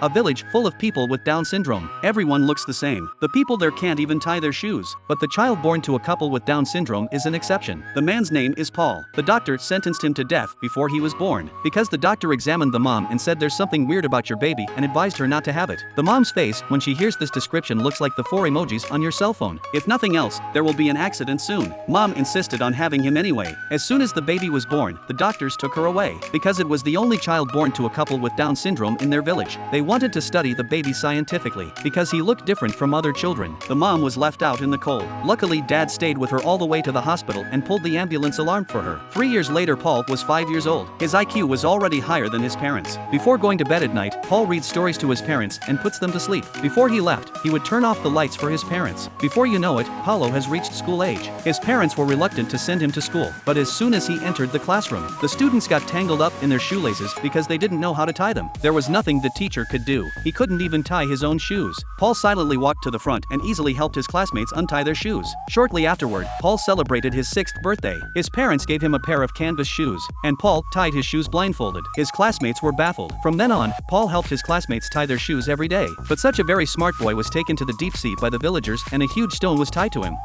A village full of people with Down syndrome. Everyone looks the same. The people there can't even tie their shoes. But the child born to a couple with Down syndrome is an exception. The man's name is Paul. The doctor sentenced him to death before he was born because the doctor examined the mom and said there's something weird about your baby and advised her not to have it. The mom's face when she hears this description looks like the 4 emojis on your cell phone. If nothing else, there will be an accident soon. Mom insisted on having him anyway. As soon as the baby was born, the doctors took her away because it was the only child born to a couple with Down syndrome in their village. They wanted to study the baby scientifically because he looked different from other children. The mom was left out in the cold. Luckily, Dad stayed with her all the way to the hospital and pulled the ambulance alarm for her. 3 years later, Paul was 5 years old. His IQ was already higher than his parents. Before going to bed at night, Paul reads stories to his parents and puts them to sleep. Before he left, he would turn off the lights for his parents. Before you know it, Paulo has reached school age. His parents were reluctant to send him to school, but as soon as he entered the classroom, the students got tangled up in their shoelaces because they didn't know how to tie them. There was nothing the teacher could do. He couldn't even tie his own shoes. Paul silently walked to the front and easily helped his classmates untie their shoes. Shortly afterward, Paul celebrated his 6th birthday. His parents gave him a pair of canvas shoes, and Paul tied his shoes blindfolded. His classmates were baffled. From then on, Paul helped his classmates tie their shoes every day. But such a very smart boy was taken to the deep sea by the villagers and a huge stone was tied to him.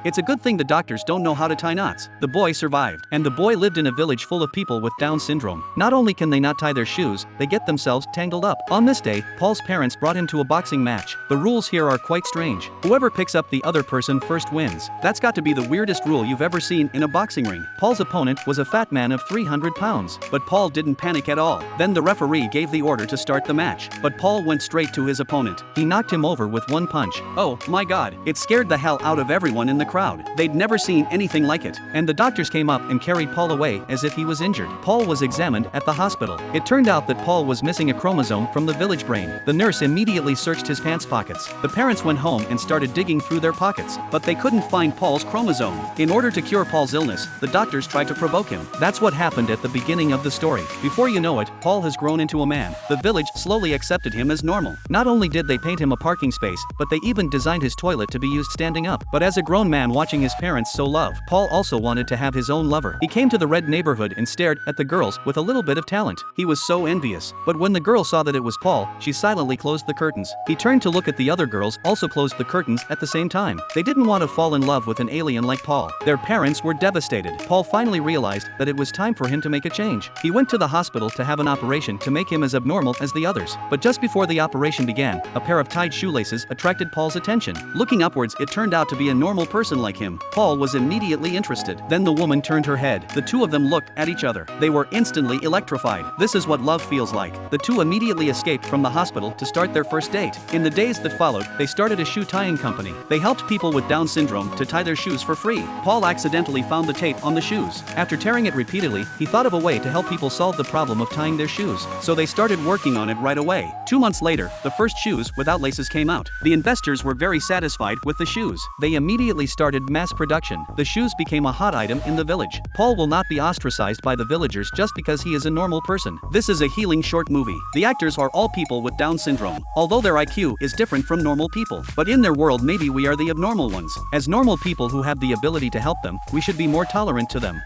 It's a good thing the doctors don't know how to tie knots. The boy survived, and the boy lived in a village full of people with Down syndrome. Not only can they not tie their shoes, they get themselves tangled up. On this day, Paul's parents brought him to a boxing match. The rules here are quite strange. Whoever picks up the other person first wins. That's got to be the weirdest rule you've ever seen in a boxing ring. Paul's opponent was a fat man of 300 pounds, but Paul didn't panic at all. Then the referee gave the order to start the match, but Paul went straight to his opponent. He knocked him over with one punch. Oh my god, it scared the hell out of everyone in the crowd. They'd never seen anything like it. And the doctors came up and carried Paul away as if he was injured. Paul was examined at the hospital. It turned out that Paul was missing a chromosome from the village brain. The nurse immediately searched his pants pockets. The parents went home and started digging through their pockets, but they couldn't find Paul's chromosome. In order to cure Paul's illness, the doctors tried to provoke him. That's what happened at the beginning of the story. Before you know it, Paul has grown into a man. The village slowly accepted him as normal. Not only did they paint him a parking space, but they even designed his toilet to be used standing up. But as a grown man watching his parents so love, Paul also wanted to have his own lover. He came to the red neighborhood and stared at the girls with a little bit of talent. He was so envious. But when the girl saw that it was Paul, she silently closed the curtains. He turned to look at the other girls, also closed the curtains at the same time. They didn't want to fall in love with an alien like Paul. Their parents were devastated. Paul finally realized that it was time for him to make a change. He went to the hospital to have an operation to make him as abnormal as the others. But just before the operation began, a pair of tied shoelaces attracted Paul's attention. Looking upwards, it turned out to be a normal person like him. Paul was immediately interested. Then the woman turned her head. The two of them looked at each other. They were instantly electrified. This is what love feels like. The two immediately escaped from the hospital to start their first date. In the days that followed, they started a shoe tying company. They helped people with Down syndrome to tie their shoes for free. Paul accidentally found the tape on the shoes. After tearing it repeatedly, he thought of a way to help people solve the problem of tying their shoes. So they started working on it right away. 2 months later, the first shoes without laces came out. The investors were very satisfied with the shoes. They immediately started mass production. The shoes became a hot item in the village. Paul will not be ostracized by the villagers just because he is a normal person. This is a healing short movie. The actors are all people with Down syndrome, although their IQ is different from normal people. But in their world, maybe we are the abnormal ones. As normal people who have the ability to help them, we should be more tolerant to them.